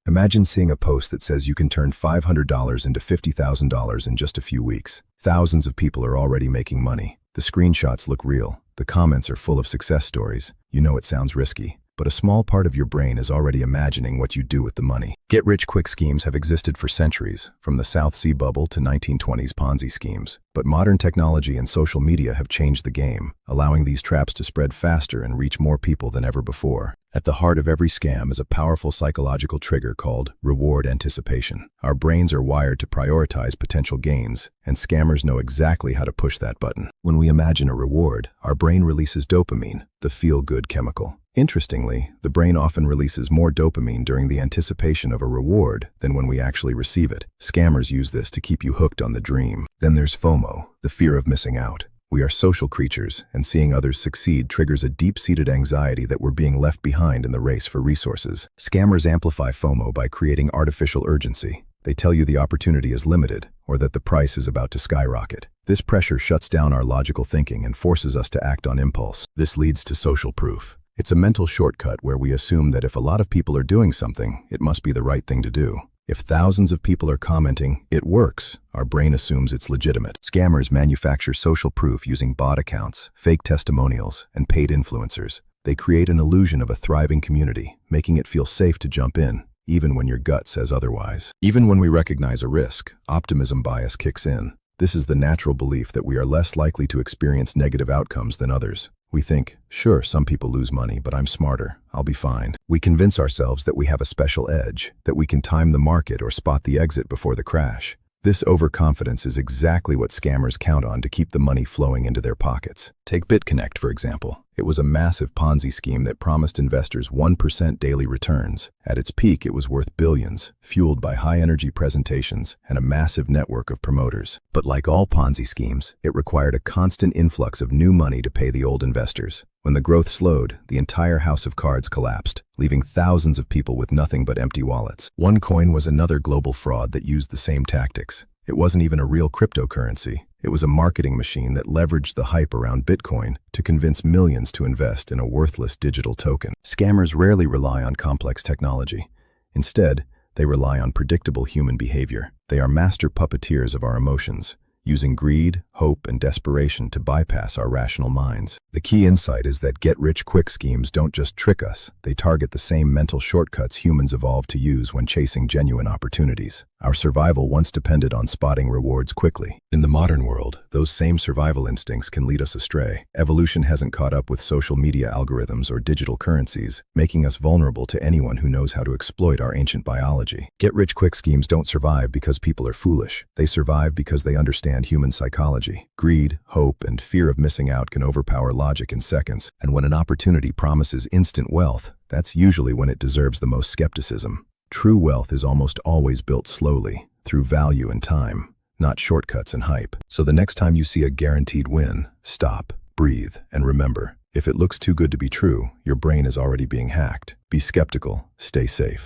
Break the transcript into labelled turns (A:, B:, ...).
A: Imagine seeing a post that says you can turn $500 into $50,000 in just a few weeks. Thousands of people are already making money. The screenshots look real. The comments are full of success stories. You know it sounds risky, but a small part of your brain is already imagining what you do with the money. Get-rich-quick schemes have existed for centuries, from the South Sea bubble to 1920s Ponzi schemes. But modern technology and social media have changed the game, allowing these traps to spread faster and reach more people than ever before. At the heart of every scam is a powerful psychological trigger called reward anticipation. Our brains are wired to prioritize potential gains, and scammers know exactly how to push that button. When we imagine a reward, our brain releases dopamine, the feel-good chemical. Interestingly, the brain often releases more dopamine during the anticipation of a reward than when we actually receive it. Scammers use this to keep you hooked on the dream. Then there's FOMO, the fear of missing out. We are social creatures, and seeing others succeed triggers a deep-seated anxiety that we're being left behind in the race for resources. Scammers amplify FOMO by creating artificial urgency. They tell you the opportunity is limited, or that the price is about to skyrocket. This pressure shuts down our logical thinking and forces us to act on impulse. This leads to social proof. It's a mental shortcut where we assume that if a lot of people are doing something, it must be the right thing to do. If thousands of people are commenting, it works, our brain assumes it's legitimate. Scammers manufacture social proof using bot accounts, fake testimonials, and paid influencers. They create an illusion of a thriving community, making it feel safe to jump in, even when your gut says otherwise. Even when we recognize a risk, optimism bias kicks in. This is the natural belief that we are less likely to experience negative outcomes than others. We think, sure, some people lose money, but I'm smarter. I'll be fine. We convince ourselves that we have a special edge, that we can time the market or spot the exit before the crash. This overconfidence is exactly what scammers count on to keep the money flowing into their pockets. Take BitConnect, for example. It was a massive Ponzi scheme that promised investors 1% daily returns. At its peak, it was worth billions, fueled by high-energy presentations and a massive network of promoters. But like all Ponzi schemes, it required a constant influx of new money to pay the old investors. When the growth slowed, the entire house of cards collapsed, leaving thousands of people with nothing but empty wallets. OneCoin was another global fraud that used the same tactics. It wasn't even a real cryptocurrency. It was a marketing machine that leveraged the hype around Bitcoin to convince millions to invest in a worthless digital token. Scammers rarely rely on complex technology. Instead, they rely on predictable human behavior. They are master puppeteers of our emotions, using greed, hope, and desperation to bypass our rational minds. The key insight is that get-rich-quick schemes don't just trick us, they target the same mental shortcuts humans evolved to use when chasing genuine opportunities. Our survival once depended on spotting rewards quickly. In the modern world, those same survival instincts can lead us astray. Evolution hasn't caught up with social media algorithms or digital currencies, making us vulnerable to anyone who knows how to exploit our ancient biology. Get-rich-quick schemes don't survive because people are foolish. They survive because they understand human psychology. Greed, hope, and fear of missing out can overpower logic in seconds, and when an opportunity promises instant wealth, that's usually when it deserves the most skepticism. True wealth is almost always built slowly, through value and time, not shortcuts and hype. So the next time you see a guaranteed win, stop, breathe, and remember, if it looks too good to be true, your brain is already being hacked. Be skeptical, stay safe.